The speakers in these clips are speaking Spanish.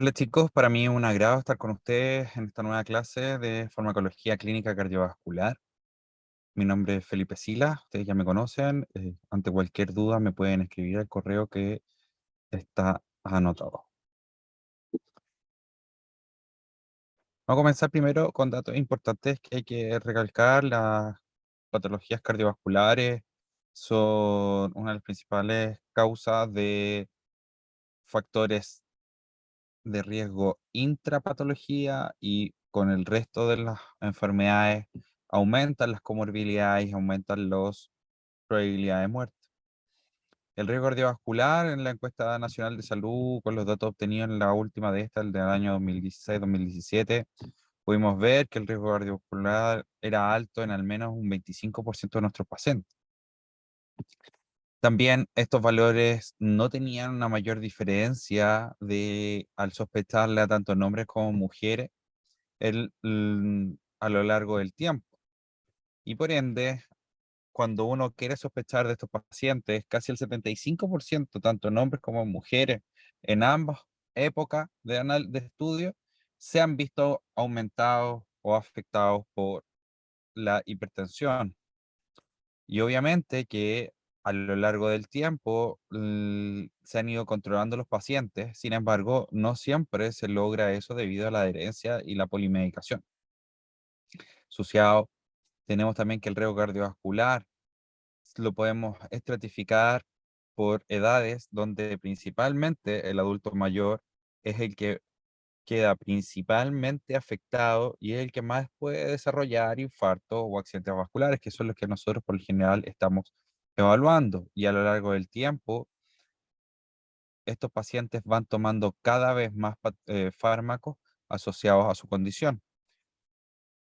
Hola chicos, para mí es un agrado estar con ustedes en esta nueva clase de farmacología clínica cardiovascular. Mi nombre es Felipe Sila, ustedes ya me conocen. Ante cualquier duda me pueden escribir al correo que está anotado. Vamos a comenzar primero con datos importantes que hay que recalcar. Las patologías cardiovasculares son una de las principales causas de factores de riesgo intrapatología y con el resto de las enfermedades aumentan las comorbilidades y aumentan las probabilidades de muerte. El riesgo cardiovascular en la encuesta nacional de salud, con los datos obtenidos en la última de esta, el del año 2016-2017, pudimos ver que el riesgo cardiovascular era alto en al menos un 25% de nuestros pacientes. También estos valores no tenían una mayor diferencia al sospecharle a tanto en hombres como mujeres a lo largo del tiempo. Y por ende, cuando uno quiere sospechar de estos pacientes, casi el 75%, tanto en hombres como en mujeres, en ambas épocas de estudio, se han visto aumentados o afectados por la hipertensión. Y obviamente que a lo largo del tiempo se han ido controlando los pacientes, sin embargo, no siempre se logra eso debido a la adherencia y la polimedicación. Asociado, tenemos también que el riesgo cardiovascular lo podemos estratificar por edades, donde principalmente el adulto mayor es el que queda principalmente afectado y es el que más puede desarrollar infartos o accidentes vasculares, que son los que nosotros por lo general estamos evaluando. Y a lo largo del tiempo, estos pacientes van tomando cada vez más fármacos asociados a su condición.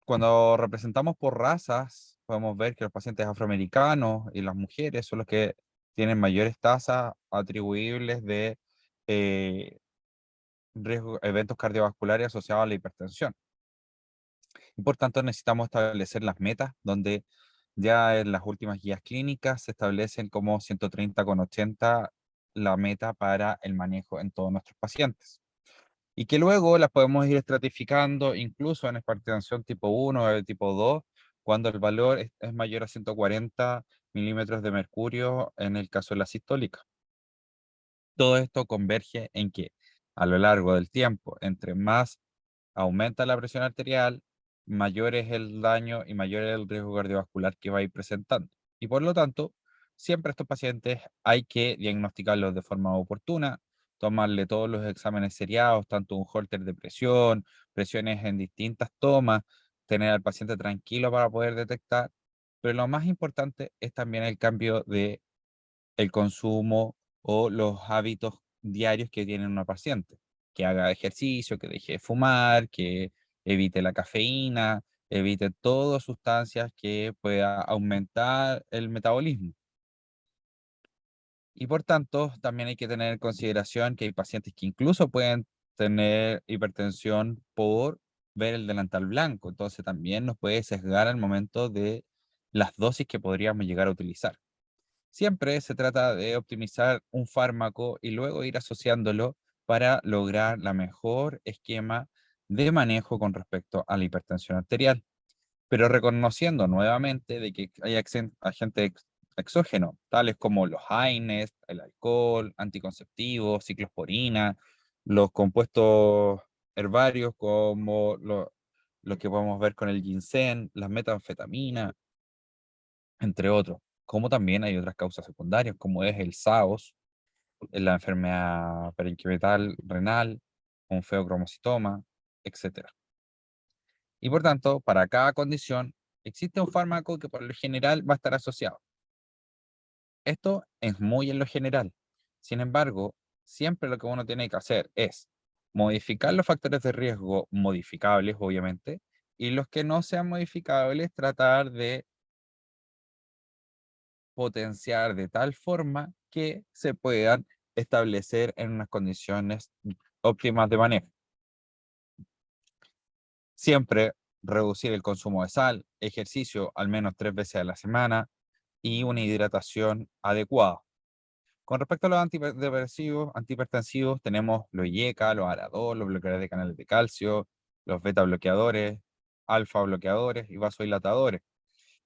Cuando representamos por razas, podemos ver que los pacientes afroamericanos y las mujeres son los que tienen mayores tasas atribuibles de eh, eventos cardiovasculares asociados a la hipertensión. Y por tanto necesitamos establecer las metas, donde ya en las últimas guías clínicas se establecen como 130,80 la meta para el manejo en todos nuestros pacientes. Y que luego las podemos ir estratificando incluso en hipertensión tipo 1 o tipo 2, cuando el valor es mayor a 140 milímetros de mercurio en el caso de la sistólica. Todo esto converge en que a lo largo del tiempo, entre más aumenta la presión arterial, mayor es el daño y mayor es el riesgo cardiovascular que va a ir presentando. Y por lo tanto, siempre a estos pacientes hay que diagnosticarlos de forma oportuna, tomarle todos los exámenes seriados, tanto un holter de presión, presiones en distintas tomas, tener al paciente tranquilo para poder detectar. Pero lo más importante es también el cambio de el consumo o los hábitos diarios que tiene una paciente, que haga ejercicio, que deje de fumar, que evite la cafeína, evite todas sustancias que pueda aumentar el metabolismo. Y por tanto, también hay que tener en consideración que hay pacientes que incluso pueden tener hipertensión por ver el delantal blanco, entonces también nos puede sesgar al momento de las dosis que podríamos llegar a utilizar. Siempre se trata de optimizar un fármaco y luego ir asociándolo para lograr la mejor esquema de manejo con respecto a la hipertensión arterial, pero reconociendo nuevamente de que hay agentes exógenos, tales como los AINES, el alcohol, anticonceptivos, ciclosporina, los compuestos herbarios como los que podemos ver con el ginseng, las metanfetaminas, entre otros, como también hay otras causas secundarias, como es el SAOS, la enfermedad parenquimal renal, un feocromocitoma, etcétera. Y por tanto, para cada condición, existe un fármaco que por lo general va a estar asociado. Esto es muy en lo general. Sin embargo, siempre lo que uno tiene que hacer es modificar los factores de riesgo modificables, obviamente, y los que no sean modificables, tratar de potenciar de tal forma que se puedan establecer en unas condiciones óptimas de manejo. Siempre reducir el consumo de sal, ejercicio al menos 3 veces a la semana y una hidratación adecuada. Con respecto a los antidepresivos, antihipertensivos, tenemos los IECA, los ARA2, los bloqueadores de canales de calcio, los beta bloqueadores, alfa bloqueadores y vasodilatadores,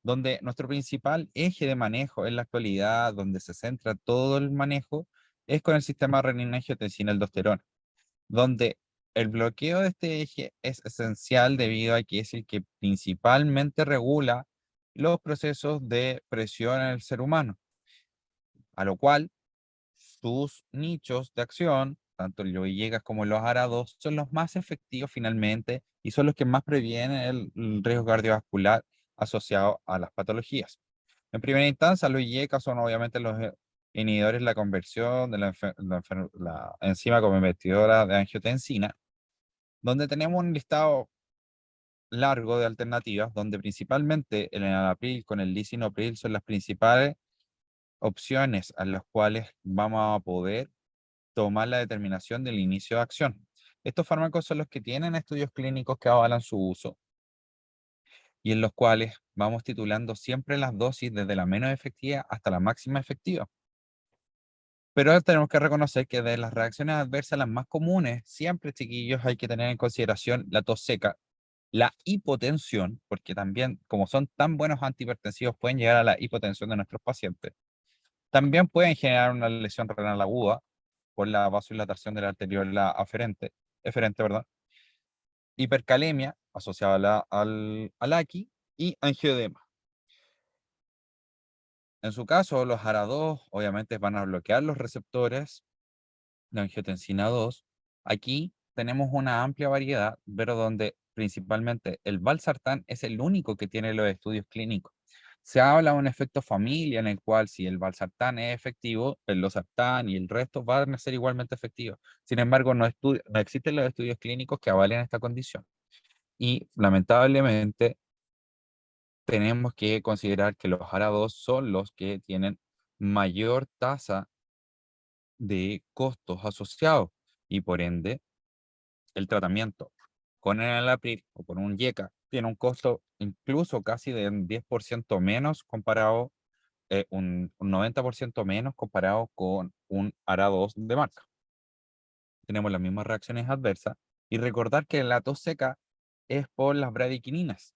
donde nuestro principal eje de manejo en la actualidad, donde se centra todo el manejo, es con el sistema renina-angiotensina-aldosterona, donde el bloqueo de este eje es esencial debido a que es el que principalmente regula los procesos de presión en el ser humano, a lo cual sus nichos de acción, tanto los IECA como los ARA2, son los más efectivos finalmente y son los que más previenen el riesgo cardiovascular asociado a las patologías. En primera instancia, los IECA son obviamente los inhibidores de la conversión de la enzima convertidora de angiotensina, donde tenemos un listado largo de alternativas, donde principalmente el enalapril con el lisinopril son las principales opciones a las cuales vamos a poder tomar la determinación del inicio de acción. Estos fármacos son los que tienen estudios clínicos que avalan su uso y en los cuales vamos titulando siempre las dosis desde la menos efectiva hasta la máxima efectiva. Pero tenemos que reconocer que de las reacciones adversas, las más comunes, siempre, chiquillos, hay que tener en consideración la tos seca, la hipotensión, porque también, como son tan buenos antihipertensivos, pueden llegar a la hipotensión de nuestros pacientes. También pueden generar una lesión renal aguda por la vasodilatación de la arteriola eferente, ¿verdad? Hipercalemia, asociada al AQI, y angioedema. En su caso, los ARA2 obviamente van a bloquear los receptores de angiotensina 2. Aquí tenemos una amplia variedad, pero donde principalmente el valsartán es el único que tiene los estudios clínicos. Se habla de un efecto familia en el cual si el valsartán es efectivo, el losartán y el resto van a ser igualmente efectivos. Sin embargo, no existen los estudios clínicos que avalen esta condición. Y lamentablemente tenemos que considerar que los ARA2 son los que tienen mayor tasa de costos asociados y por ende el tratamiento con el enalapril o con un IECA tiene un costo incluso casi de un 10% menos comparado, un 90% menos comparado con un ARA2 de marca. Tenemos las mismas reacciones adversas y recordar que la tos seca es por las bradykininas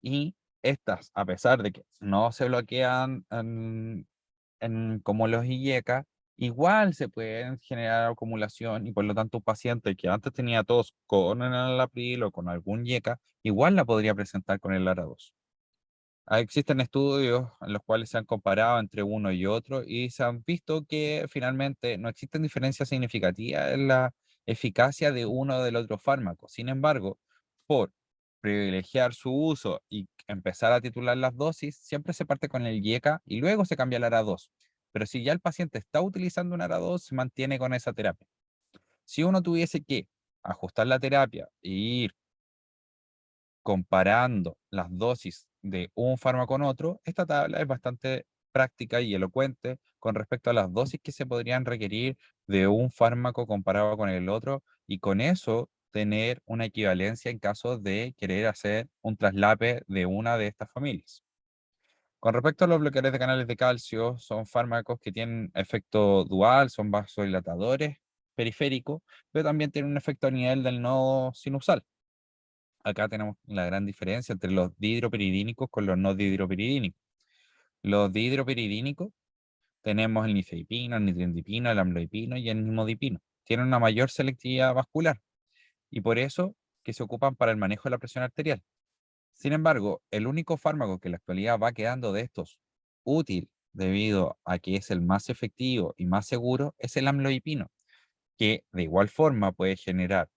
y estas, a pesar de que no se bloquean como los IECA, igual se pueden generar acumulación y por lo tanto un paciente que antes tenía tos con el enalapril o con algún IECA, igual la podría presentar con el ARA2. Existen estudios en los cuales se han comparado entre uno y otro y se han visto que finalmente no existen diferencias significativas en la eficacia de uno o del otro fármaco. Sin embargo, por privilegiar su uso y empezar a titular las dosis, siempre se parte con el IECA y luego se cambia al ARA2. Pero si ya el paciente está utilizando un ARA2, se mantiene con esa terapia. Si uno tuviese que ajustar la terapia e ir comparando las dosis de un fármaco con otro, esta tabla es bastante práctica y elocuente con respecto a las dosis que se podrían requerir de un fármaco comparado con el otro y con eso tener una equivalencia en caso de querer hacer un traslape de una de estas familias. Con respecto a los bloqueadores de canales de calcio, son fármacos que tienen efecto dual, son vasodilatadores periféricos, pero también tienen un efecto a nivel del nodo sinusal. Acá tenemos la gran diferencia entre los dihidropiridínicos con los no dihidropiridínicos. Los dihidropiridínicos tenemos el nifedipino, el nitrendipino, el amlodipino y el nimodipino. Tienen una mayor selectividad vascular y por eso que se ocupan para el manejo de la presión arterial. Sin embargo, el único fármaco que en la actualidad va quedando de estos útil debido a que es el más efectivo y más seguro es el amlodipino, que de igual forma puede generar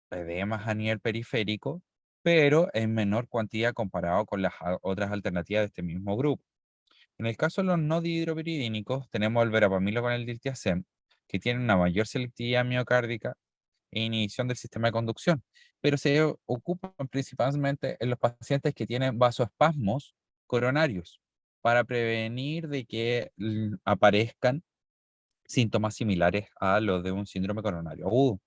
edemas a nivel periférico, pero en menor cuantía comparado con las otras alternativas de este mismo grupo. En el caso de los no dihidropiridínicos, tenemos el verapamilo con el diltiazem, que tiene una mayor selectividad miocárdica e inhibición del sistema de conducción, pero se ocupan principalmente en los pacientes que tienen vasoespasmos coronarios para prevenir de que aparezcan síntomas similares a los de un síndrome coronario agudo.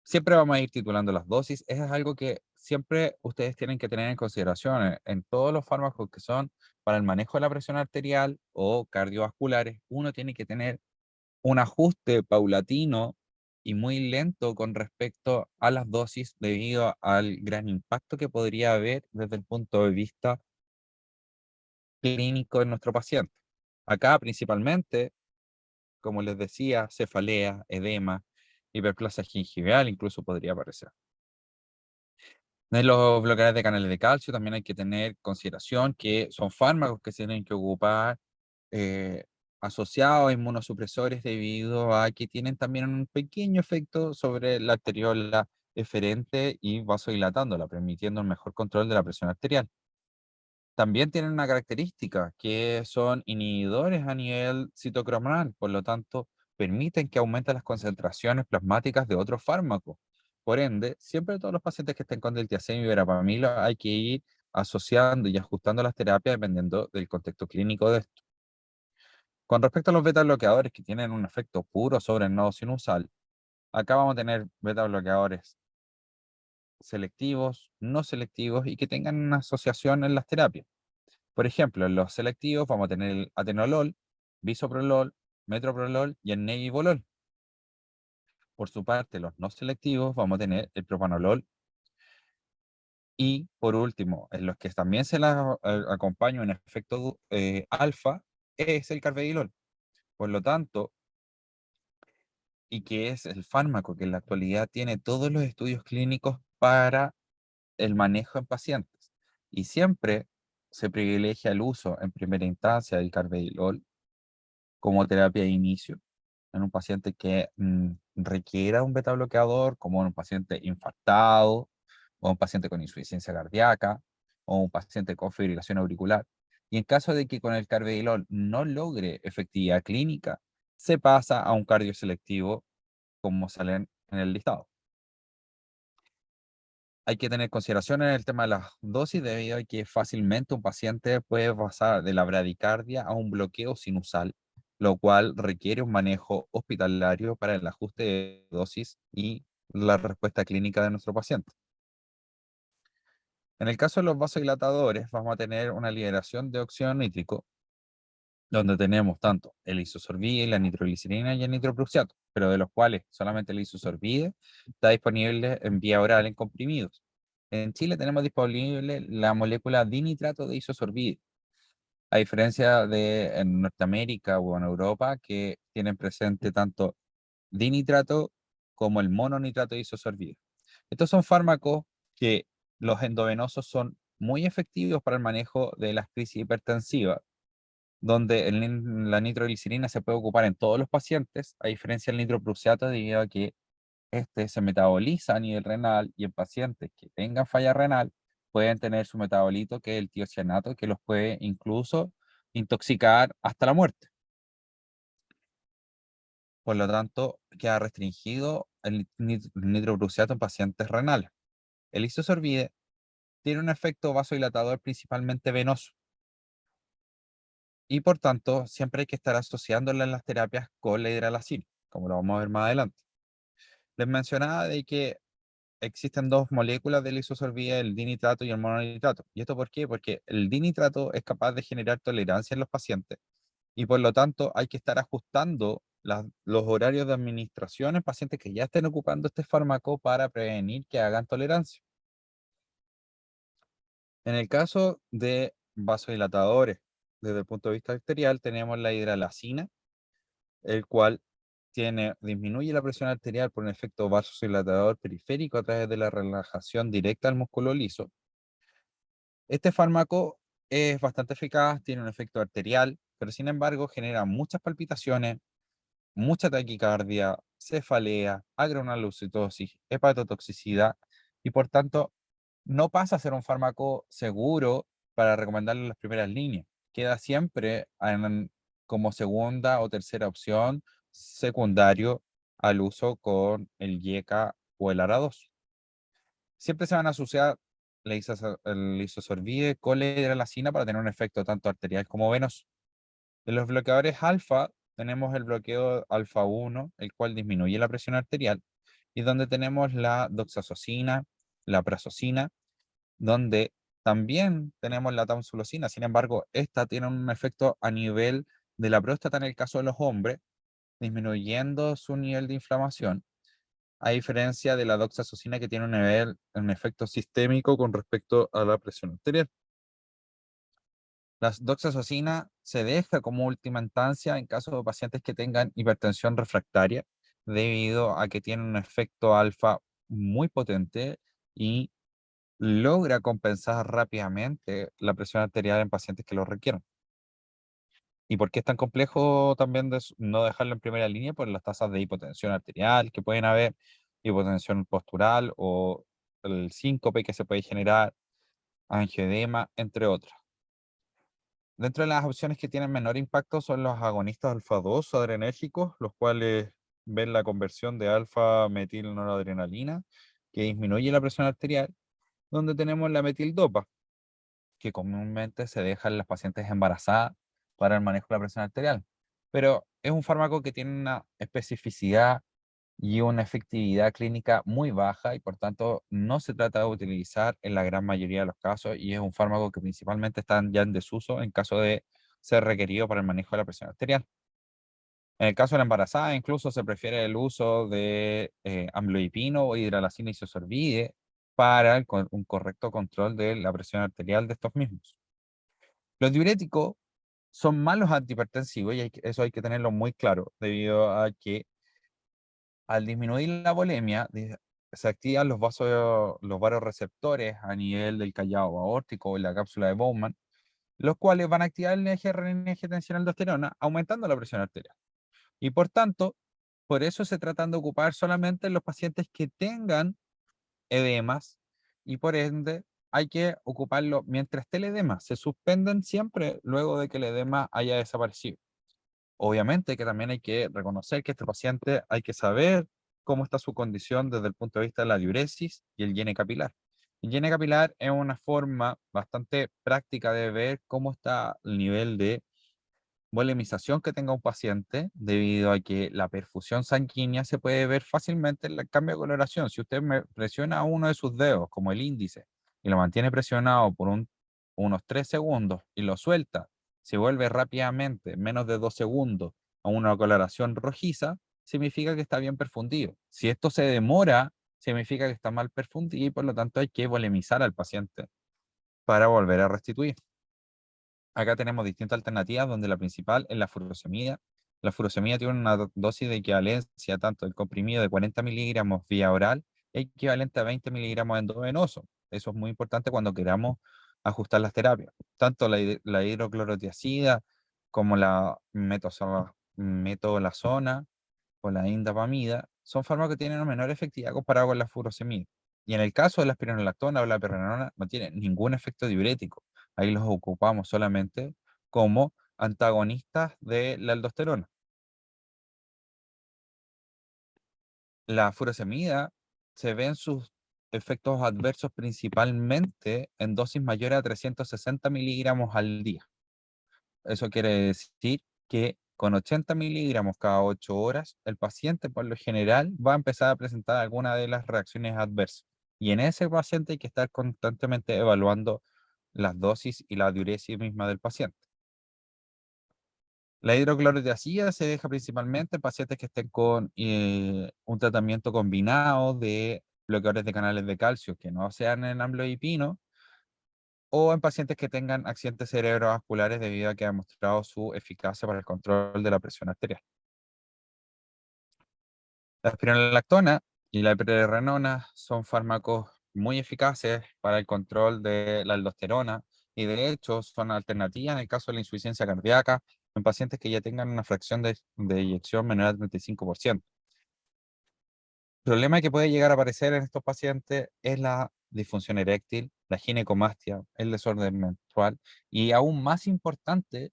Siempre vamos a ir titulando las dosis. Eso es algo que siempre ustedes tienen que tener en consideración en todos los fármacos que son para el manejo de la presión arterial o cardiovasculares, uno tiene que tener un ajuste paulatino y muy lento con respecto a las dosis debido al gran impacto que podría haber desde el punto de vista clínico en nuestro paciente. Acá principalmente, como les decía, cefalea, edema, hiperplasia gingival incluso podría aparecer. En los bloqueadores de canales de calcio también hay que tener consideración que son fármacos que se tienen que ocupar eh, asociados a inmunosupresores debido a que tienen también un pequeño efecto sobre la arteriola eferente y vasodilatándola, permitiendo un mejor control de la presión arterial. También tienen una característica que son inhibidores a nivel citocromal, por lo tanto, permiten que aumenten las concentraciones plasmáticas de otros fármacos. Por ende, siempre todos los pacientes que estén con diltiazem y verapamilo hay que ir asociando y ajustando las terapias dependiendo del contexto clínico de esto. Con respecto a los beta bloqueadores que tienen un efecto puro sobre el nodo sinusal, acá vamos a tener beta bloqueadores selectivos, no selectivos y que tengan una asociación en las terapias. Por ejemplo, en los selectivos vamos a tener el atenolol, bisoprolol, metoprolol y el nebivolol. Por su parte, los no selectivos vamos a tener el propanolol y, por último, en los que también se las acompaña un efecto alfa, es el carvedilol. Por lo tanto, y que es el fármaco que en la actualidad tiene todos los estudios clínicos para el manejo en pacientes. Y siempre se privilegia el uso en primera instancia del carvedilol como terapia de inicio en un paciente que requiera un beta bloqueador, como en un paciente infartado, o un paciente con insuficiencia cardíaca, o un paciente con fibrilación auricular. Y en caso de que con el carvedilol no logre efectividad clínica, se pasa a un cardioselectivo como salen en el listado. Hay que tener consideración en el tema de las dosis debido a que fácilmente un paciente puede pasar de la bradicardia a un bloqueo sinusal, lo cual requiere un manejo hospitalario para el ajuste de dosis y la respuesta clínica de nuestro paciente. En el caso de los vasodilatadores, vamos a tener una liberación de óxido nítrico, donde tenemos tanto el isosorbide, la nitroglicerina y el nitroprusiato, pero de los cuales solamente el isosorbide está disponible en vía oral en comprimidos. En Chile tenemos disponible la molécula dinitrato de isosorbide, a diferencia de en Norteamérica o en Europa, que tienen presente tanto dinitrato como el mononitrato de isosorbide. Estos son fármacos que los endovenosos son muy efectivos para el manejo de las crisis hipertensivas, donde la nitroglicerina se puede ocupar en todos los pacientes, a diferencia del nitroprusiato, debido a que este se metaboliza a nivel renal y en pacientes que tengan falla renal pueden tener su metabolito, que es el tiocianato, que los puede incluso intoxicar hasta la muerte. Por lo tanto, queda restringido el nitroprusiato en pacientes renales. El isosorbide tiene un efecto vasodilatador principalmente venoso y por tanto siempre hay que estar asociándola en las terapias con la hidralazina, como lo vamos a ver más adelante. Les mencionaba de que existen dos moléculas del isosorbida, el dinitrato y el mononitrato. ¿Y esto por qué? Porque el dinitrato es capaz de generar tolerancia en los pacientes y por lo tanto hay que estar ajustando los horarios de administración en pacientes que ya estén ocupando este fármaco para prevenir que hagan tolerancia. En el caso de vasodilatadores, desde el punto de vista arterial, tenemos la hidralazina, el cual disminuye la presión arterial por un efecto vasodilatador periférico a través de la relajación directa al músculo liso. Este fármaco es bastante eficaz, tiene un efecto arterial, pero sin embargo genera muchas palpitaciones, mucha taquicardia, cefalea, agronalocitosis, hepatotoxicidad y por tanto no pasa a ser un fármaco seguro para recomendarlo en las primeras líneas. Queda siempre como segunda o tercera opción secundario al uso con el YECA o el ARA2. Siempre se van a asociar el isosorbide con la hidralazina para tener un efecto tanto arterial como venoso. De los bloqueadores alfa, tenemos el bloqueo alfa 1, el cual disminuye la presión arterial, y donde tenemos la doxazosina, la prazosina, donde También tenemos la tamsulosina, sin embargo, esta tiene un efecto a nivel de la próstata en el caso de los hombres, disminuyendo su nivel de inflamación, a diferencia de la doxazosina que tiene un efecto sistémico con respecto a la presión arterial. La doxazosina se deja como última instancia en caso de pacientes que tengan hipertensión refractaria, debido a que tiene un efecto alfa muy potente y logra compensar rápidamente la presión arterial en pacientes que lo requieran. ¿Y por qué es tan complejo también no dejarlo en primera línea? Por las tasas de hipotensión arterial que pueden haber, hipotensión postural o el síncope que se puede generar, angioedema, entre otras. Dentro de las opciones que tienen menor impacto son los agonistas alfa-2 adrenérgicos, los cuales ven la conversión de alfa-metilnoradrenalina, que disminuye la presión arterial, donde tenemos la metildopa, que comúnmente se deja en las pacientes embarazadas para el manejo de la presión arterial. Pero es un fármaco que tiene una especificidad y una efectividad clínica muy baja y por tanto no se trata de utilizar en la gran mayoría de los casos y es un fármaco que principalmente está ya en desuso en caso de ser requerido para el manejo de la presión arterial. En el caso de la embarazada, incluso se prefiere el uso de amlodipino o hidralazina isosorbide para un correcto control de la presión arterial de estos mismos. Los diuréticos son malos antihipertensivos y eso hay que tenerlo muy claro, debido a que al disminuir la volemia, se activan los vasoreceptores a nivel del callado aórtico o la cápsula de Bowman, los cuales van a activar el eje renin-angiotensina-aldosterona, aumentando la presión arterial. Y por tanto, por eso se tratan de ocupar solamente en los pacientes que tengan edemas y por ende hay que ocuparlo mientras esté el edema. Se suspenden siempre luego de que el edema haya desaparecido. Obviamente que también hay que reconocer que este paciente hay que saber cómo está su condición desde el punto de vista de la diuresis y el llene capilar. El llene capilar es una forma bastante práctica de ver cómo está el nivel de volemización que tenga un paciente, debido a que la perfusión sanguínea se puede ver fácilmente en el cambio de coloración. Si usted presiona uno de sus dedos, como el índice, y lo mantiene presionado por unos 3 segundos y lo suelta, se vuelve rápidamente, en menos de 2 segundos, a una coloración rojiza, significa que está bien perfundido. Si esto se demora, significa que está mal perfundido y por lo tanto hay que volemizar al paciente para volver a restituir. Acá tenemos distintas alternativas donde la principal es la furosemida. La furosemida tiene una dosis de equivalencia tanto del comprimido de 40 miligramos vía oral equivalente a 20 miligramos endovenoso. Eso es muy importante cuando queramos ajustar las terapias. Tanto la hidroclorotiazida como la metolazona o la indapamida son fármacos que tienen una menor efectividad comparado con la furosemida. Y en el caso de la espironolactona o la pirrenona no tienen ningún efecto diurético. Ahí los ocupamos solamente como antagonistas de la aldosterona. La furosemida se ven sus efectos adversos principalmente en dosis mayores a 360 miligramos al día. Eso quiere decir que con 80 miligramos cada 8 horas, el paciente por lo general va a empezar a presentar alguna de las reacciones adversas. Y en ese paciente hay que estar constantemente evaluando las dosis y la diuresis misma del paciente. La hidroclorotiazida se deja principalmente en pacientes que estén con un tratamiento combinado de bloqueadores de canales de calcio que no sean el amlodipino, o en pacientes que tengan accidentes cerebrovasculares debido a que ha demostrado su eficacia para el control de la presión arterial. La espironolactona y la eplerenona son fármacos muy eficaces para el control de la aldosterona y de hecho son alternativas en el caso de la insuficiencia cardíaca en pacientes que ya tengan una fracción de eyección menor al 35%. El problema que puede llegar a aparecer en estos pacientes es la disfunción eréctil, la ginecomastia, el desorden menstrual y aún más importante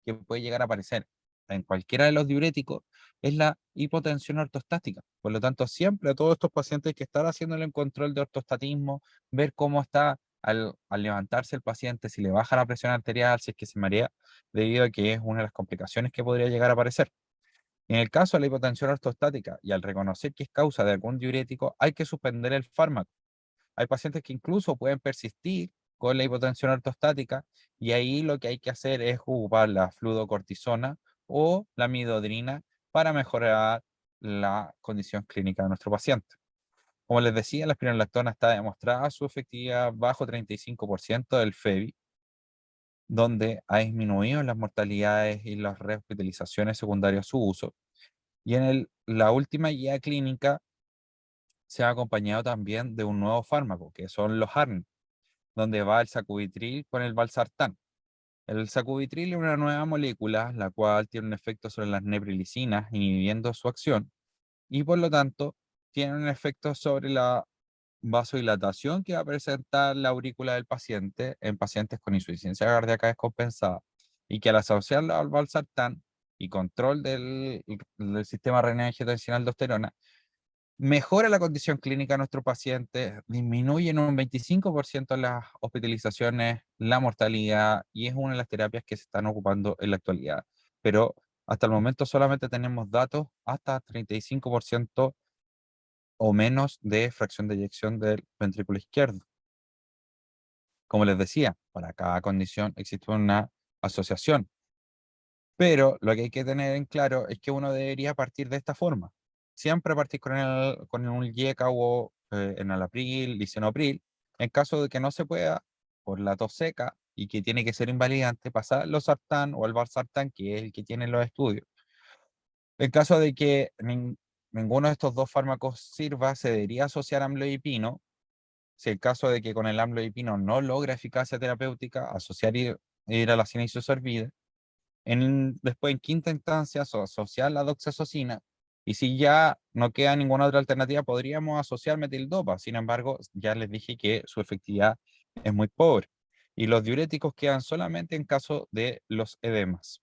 que puede llegar a aparecer en cualquiera de los diuréticos es la hipotensión ortostática. Por lo tanto, siempre a todos estos pacientes hay que estar haciéndole un control de ortostatismo, ver cómo está al levantarse el paciente, si le baja la presión arterial, si es que se marea, debido a que es una de las complicaciones que podría llegar a aparecer. En el caso de la hipotensión ortostática y al reconocer que es causa de algún diurético, hay que suspender el fármaco. Hay pacientes que incluso pueden persistir con la hipotensión ortostática, y ahí lo que hay que hacer es ocupar la fluocortisona o la midodrina para mejorar la condición clínica de nuestro paciente. Como les decía, la espironolactona está demostrada su efectividad bajo 35% del FEBI, donde ha disminuido las mortalidades y las rehospitalizaciones secundarias a su uso. Y en la última guía clínica se ha acompañado también de un nuevo fármaco, que son los ARN, donde va el sacubitril con el valsartán. El sacubitril es una nueva molécula, la cual tiene un efecto sobre las nebrilicinas, inhibiendo su acción, y por lo tanto tiene un efecto sobre la vasodilatación que va a presentar la aurícula del paciente en pacientes con insuficiencia cardíaca descompensada, y que al asociarlo al valsartán y control del sistema renina-angiotensina aldosterona, mejora la condición clínica de nuestro paciente, disminuye en un 25% las hospitalizaciones, la mortalidad, y es una de las terapias que se están ocupando en la actualidad. Pero hasta el momento solamente tenemos datos hasta 35% o menos de fracción de eyección del ventrículo izquierdo. Como les decía, para cada condición existe una asociación, pero lo que hay que tener en claro es que uno debería partir de esta forma. Siempre partir con un IECA o enalapril, lisinopril. En caso de que no se pueda, por la tos seca y que tiene que ser invalidante, pasar los sartán o el valsartán, que es el que tiene los estudios. En caso de que ninguno de estos dos fármacos sirva, se debería asociar amlodipino. Si el caso de que con el amlodipino no logra eficacia terapéutica, asociar hidralazina isosorbida. Después, en quinta instancia, asociar la doxazosina. Y si ya no queda ninguna otra alternativa, podríamos asociar metildopa. Sin embargo, ya les dije que su efectividad es muy pobre. Y los diuréticos quedan solamente en caso de los edemas.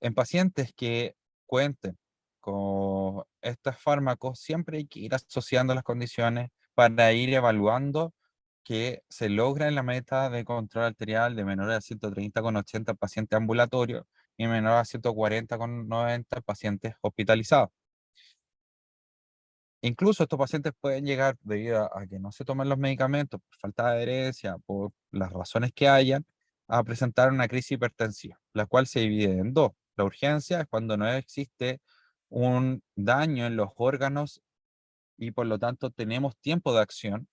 En pacientes que cuenten con estos fármacos, siempre hay que ir asociando las condiciones para ir evaluando que se logra en la meta de control arterial de menor a 130,80 pacientes ambulatorios y menor a 140,90 pacientes hospitalizados. Incluso estos pacientes pueden llegar, debido a que no se toman los medicamentos, por falta de adherencia, por las razones que hayan, a presentar una crisis hipertensiva, la cual se divide en dos. La urgencia es cuando no existe un daño en los órganos y por lo tanto tenemos tiempo de acción,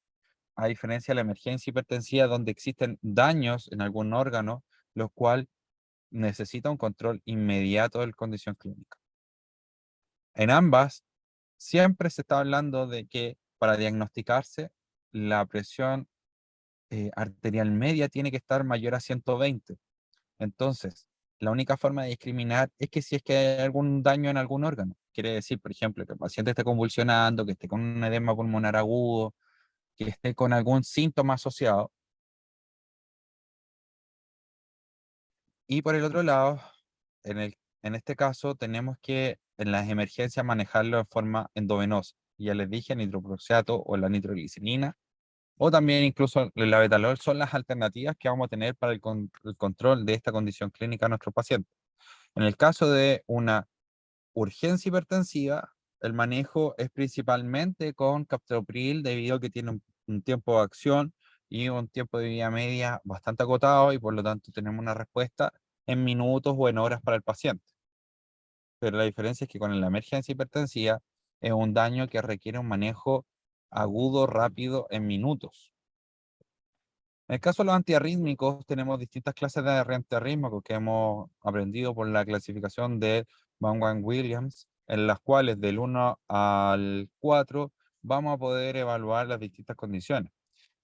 a diferencia de la emergencia hipertensiva, donde existen daños en algún órgano, los cuales necesita un control inmediato de la condición clínica. En ambas, siempre se está hablando de que para diagnosticarse, la presión arterial media tiene que estar mayor a 120. Entonces, la única forma de discriminar es que si es que hay algún daño en algún órgano. Quiere decir, por ejemplo, que el paciente esté convulsionando, que esté con un edema pulmonar agudo, que esté con algún síntoma asociado. Y por el otro lado, en este caso, tenemos que en las emergencias manejarlo de forma endovenosa. Ya les dije, nitroprusiato o la nitroglicerina, o también incluso el labetalol son las alternativas que vamos a tener para el control de esta condición clínica a nuestros pacientes. En el caso de una urgencia hipertensiva, el manejo es principalmente con captopril, debido a que tiene un tiempo de acción y un tiempo de vida media bastante acotado, y por lo tanto tenemos una respuesta en minutos o en horas para el paciente. Pero la diferencia es que con la emergencia hipertensiva es un daño que requiere un manejo agudo, rápido, en minutos. En el caso de los antiarrítmicos, tenemos distintas clases de antiarrítmicos que hemos aprendido por la clasificación de Vaughan-Williams, en las cuales del 1 al 4 vamos a poder evaluar las distintas condiciones.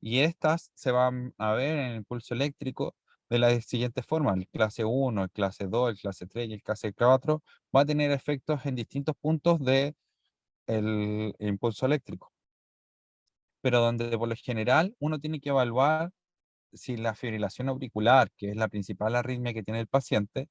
Y estas se van a ver en el pulso eléctrico de la siguiente forma: el clase 1, el clase 2, el clase 3 y el clase 4 va a tener efectos en distintos puntos del impulso eléctrico, pero donde por lo general uno tiene que evaluar si la fibrilación auricular, que es la principal arritmia que tiene el paciente,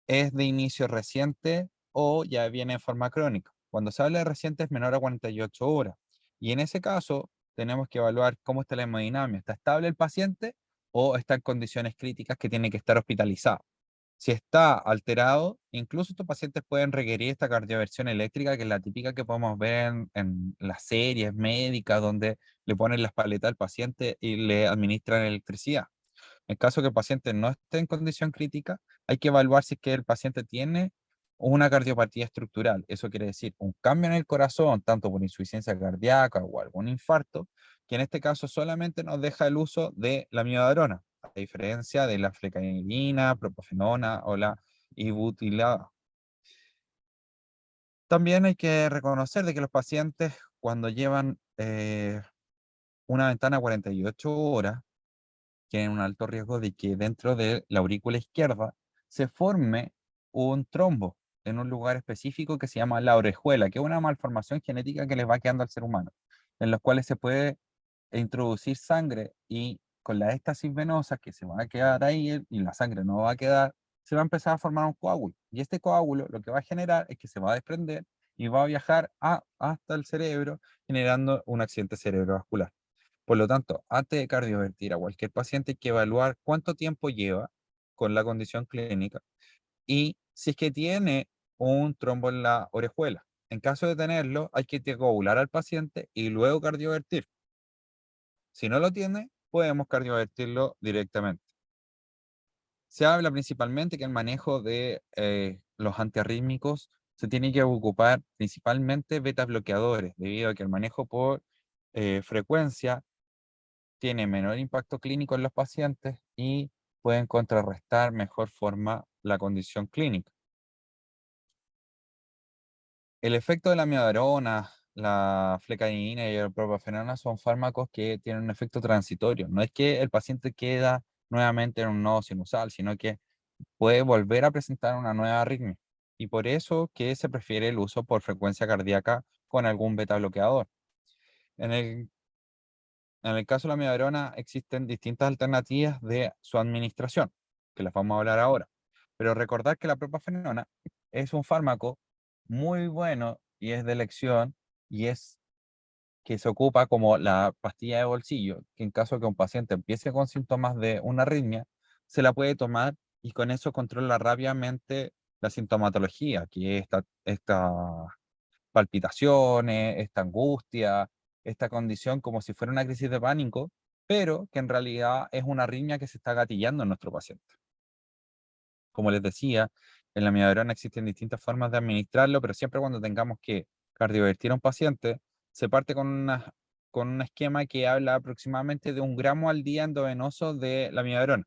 es de inicio reciente o ya viene en forma crónica. Cuando se habla de reciente es menor a 48 horas. Y en ese caso tenemos que evaluar cómo está la hemodinamia. ¿Está estable el paciente o está en condiciones críticas que tiene que estar hospitalizado? Si está alterado, incluso estos pacientes pueden requerir esta cardioversión eléctrica, que es la típica que podemos ver en las series médicas, donde le ponen las paletas al paciente y le administran electricidad. En caso que el paciente no esté en condición crítica, hay que evaluar si es que el paciente tiene una cardiopatía estructural. Eso quiere decir un cambio en el corazón, tanto por insuficiencia cardíaca o algún infarto, que en este caso solamente nos deja el uso de la miodarona, a diferencia de la flecainilina, propafenona o la ibutilada. También hay que reconocer de que los pacientes, cuando llevan una ventana de 48 horas, tienen un alto riesgo de que dentro de la aurícula izquierda se forme un trombo en un lugar específico que se llama la orejuela, que es una malformación genética que les va quedando al ser humano, en los cuales se puede introducir sangre y con la éstasis venosa que se va a quedar ahí y la sangre no va a quedar, se va a empezar a formar un coágulo. Y este coágulo lo que va a generar es que se va a desprender y va a viajar hasta el cerebro, generando un accidente cerebrovascular. Por lo tanto, antes de cardiovertir a cualquier paciente hay que evaluar cuánto tiempo lleva con la condición clínica y si es que tiene un trombo en la orejuela. En caso de tenerlo, hay que coagular al paciente y luego cardiovertir. Si no lo tiene, podemos cardiovertirlo directamente. Se habla principalmente que el manejo de los antiarrítmicos se tiene que ocupar principalmente beta bloqueadores, debido a que el manejo por frecuencia tiene menor impacto clínico en los pacientes y pueden contrarrestar mejor forma la condición clínica. El efecto de la miodarona, la flecainina y el propafenona son fármacos que tienen un efecto transitorio. No es que el paciente queda nuevamente en un nodo sinusal, sino que puede volver a presentar una nueva arritmia. Y por eso que se prefiere el uso por frecuencia cardíaca con algún beta bloqueador. En el En el caso de la amiodarona existen distintas alternativas de su administración, que las vamos a hablar ahora. Pero recordar que la propafenona es un fármaco muy bueno y es de elección y es que se ocupa como la pastilla de bolsillo, que en caso que un paciente empiece con síntomas de una arritmia, se la puede tomar y con eso controla rápidamente la sintomatología, que es esta palpitaciones, esta angustia, esta condición como si fuera una crisis de pánico, pero que en realidad es una arritmia que se está gatillando en nuestro paciente. Como les decía, en la miodarona existen distintas formas de administrarlo, pero siempre cuando tengamos que cardiovertir a un paciente, se parte con un esquema que habla aproximadamente de 1 gramo al día endovenoso de la miodarona.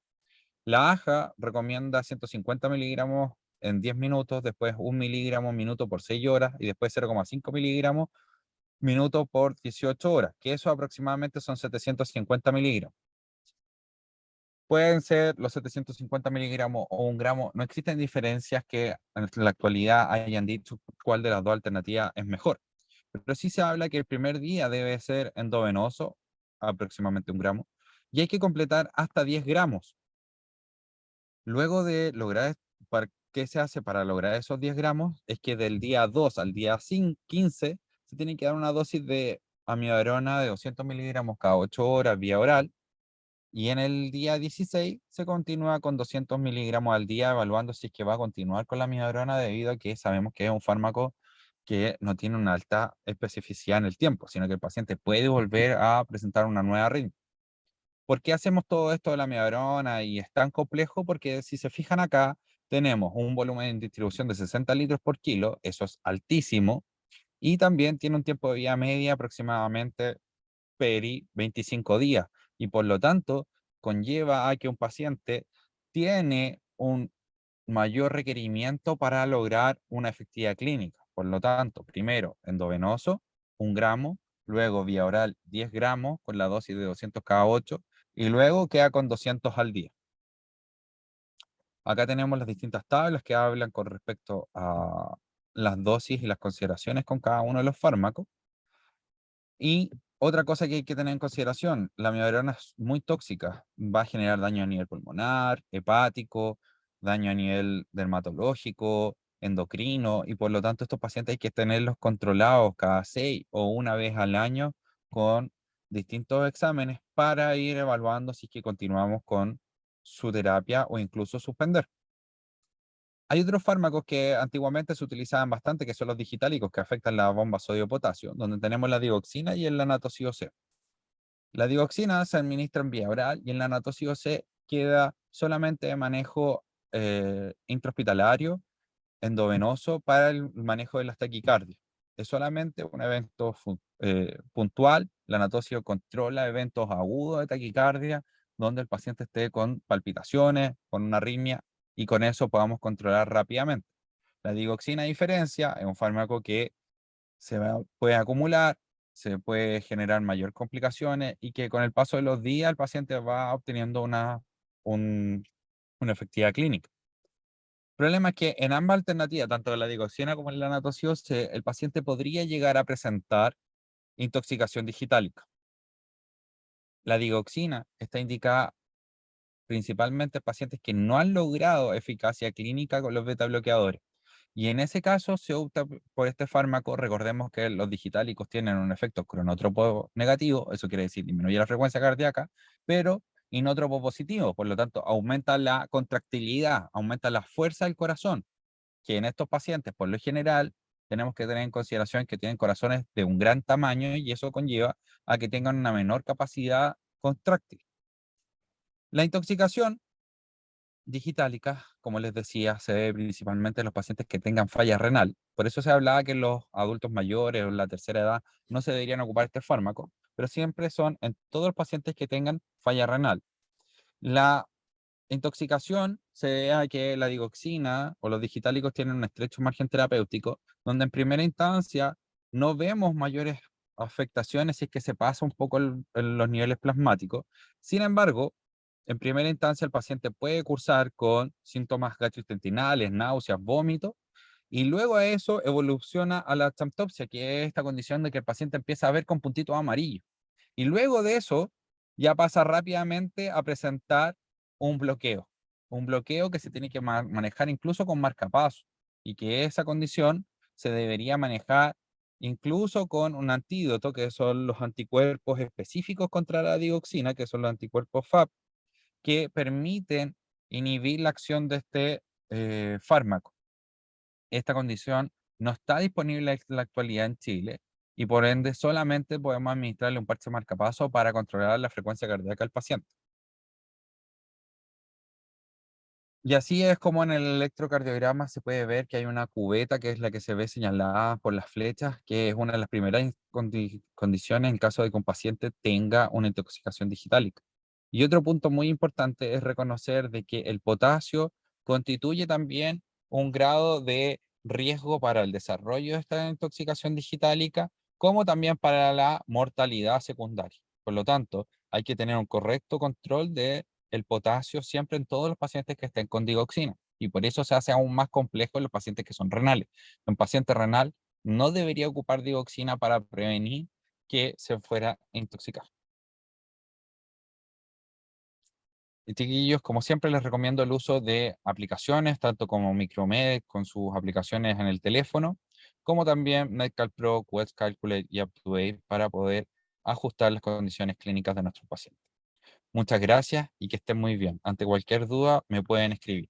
La AJA recomienda 150 miligramos en 10 minutos, después 1 miligramo minuto por 6 horas y después 0,5 miligramos minuto por 18 horas, que eso aproximadamente son 750 miligramos. Pueden ser los 750 miligramos o 1 gramo, no existen diferencias que en la actualidad hayan dicho cuál de las dos alternativas es mejor. Pero sí se habla que el primer día debe ser endovenoso, aproximadamente 1 gramo, y hay que completar hasta 10 gramos. Luego de lograr, ¿qué se hace para lograr esos 10 gramos? Es que del día 2 al día 15 se tiene que dar una dosis de amiodarona de 200 miligramos cada 8 horas vía oral, y en el día 16 se continúa con 200 miligramos al día, evaluando si es que va a continuar con la amiodarona, debido a que sabemos que es un fármaco que no tiene una alta especificidad en el tiempo, sino que el paciente puede volver a presentar una nueva arritmia. ¿Por qué hacemos todo esto de la miodarona y es tan complejo? Porque si se fijan acá, tenemos un volumen de distribución de 60 litros por kilo, eso es altísimo, y también tiene un tiempo de vida media aproximadamente 25 días, y por lo tanto conlleva a que un paciente tiene un mayor requerimiento para lograr una efectividad clínica. Por lo tanto, primero endovenoso, 1 gramo, luego vía oral 10 gramos con la dosis de 200 cada 8 y luego queda con 200 al día. Acá tenemos las distintas tablas que hablan con respecto a las dosis y las consideraciones con cada uno de los fármacos. Y otra cosa que hay que tener en consideración, la miodarona es muy tóxica, va a generar daño a nivel pulmonar, hepático, daño a nivel dermatológico, endocrino, y por lo tanto estos pacientes hay que tenerlos controlados cada 6 o 1 vez al año con distintos exámenes para ir evaluando si es que continuamos con su terapia o incluso suspender. Hay otros fármacos que antiguamente se utilizaban bastante, que son los digitálicos, que afectan la bomba sodio-potasio, donde tenemos la dioxina y el lanatocio-C. La dioxina se administra en vía oral y el lanatocio-C queda solamente de manejo intrahospitalario, endovenoso, para el manejo de las taquicardias. Es solamente un evento puntual. La lanatocio controla eventos agudos de taquicardia, donde el paciente esté con palpitaciones, con una arritmia, y con eso podamos controlar rápidamente. La digoxina, a diferencia, es un fármaco que puede acumular, se puede generar mayor complicaciones y que con el paso de los días el paciente va obteniendo un- una efectividad clínica. El problema es que en ambas alternativas, tanto la digoxina como la natoxiose, el paciente podría llegar a presentar intoxicación digitálica. La digoxina está indicada principalmente en pacientes que no han logrado eficacia clínica con los beta bloqueadores. Y en ese caso se opta por este fármaco. Recordemos que los digitálicos tienen un efecto cronótropo negativo, eso quiere decir disminuye la frecuencia cardíaca, pero inótropo positivo, por lo tanto aumenta la contractilidad, aumenta la fuerza del corazón, que en estos pacientes, por lo general, tenemos que tener en consideración que tienen corazones de un gran tamaño y eso conlleva a que tengan una menor capacidad contráctil. La intoxicación digitálica, como les decía, se ve principalmente en los pacientes que tengan falla renal. Por eso se hablaba que en los adultos mayores o en la tercera edad no se deberían ocupar este fármaco, pero siempre son en todos los pacientes que tengan falla renal. La intoxicación se debe a que la digoxina o los digitálicos tienen un estrecho margen terapéutico, donde en primera instancia no vemos mayores afectaciones si es que se pasa un poco en los niveles plasmáticos. Sin embargo, en primera instancia el paciente puede cursar con síntomas gastrointestinales, náuseas, vómitos, y luego a eso evoluciona a la xanthopsia, que es esta condición de que el paciente empieza a ver con puntitos amarillos. Y luego de eso ya pasa rápidamente a presentar un bloqueo que se tiene que manejar incluso con marcapaso, y que esa condición se debería manejar incluso con un antídoto, que son los anticuerpos específicos contra la dioxina, que son los anticuerpos FAP, que permiten inhibir la acción de este fármaco. Esta condición no está disponible en la actualidad en Chile y por ende solamente podemos administrarle un parche marcapaso para controlar la frecuencia cardíaca al paciente. Y así es como en el electrocardiograma se puede ver que hay una cubeta, que es la que se ve señalada por las flechas, que es una de las primeras condiciones en caso de que un paciente tenga una intoxicación digitálica. Y otro punto muy importante es reconocer de que el potasio constituye también un grado de riesgo para el desarrollo de esta intoxicación digitálica, como también para la mortalidad secundaria. Por lo tanto, hay que tener un correcto control de el potasio siempre en todos los pacientes que estén con digoxina. Y por eso se hace aún más complejo en los pacientes que son renales. Un paciente renal no debería ocupar digoxina para prevenir que se fuera a intoxicar. Y chiquillos, como siempre, les recomiendo el uso de aplicaciones, tanto como Micromed con sus aplicaciones en el teléfono, como también Medical Pro, Quest Calculate y UpToDate para poder ajustar las condiciones clínicas de nuestros pacientes. Muchas gracias y que estén muy bien. Ante cualquier duda, me pueden escribir.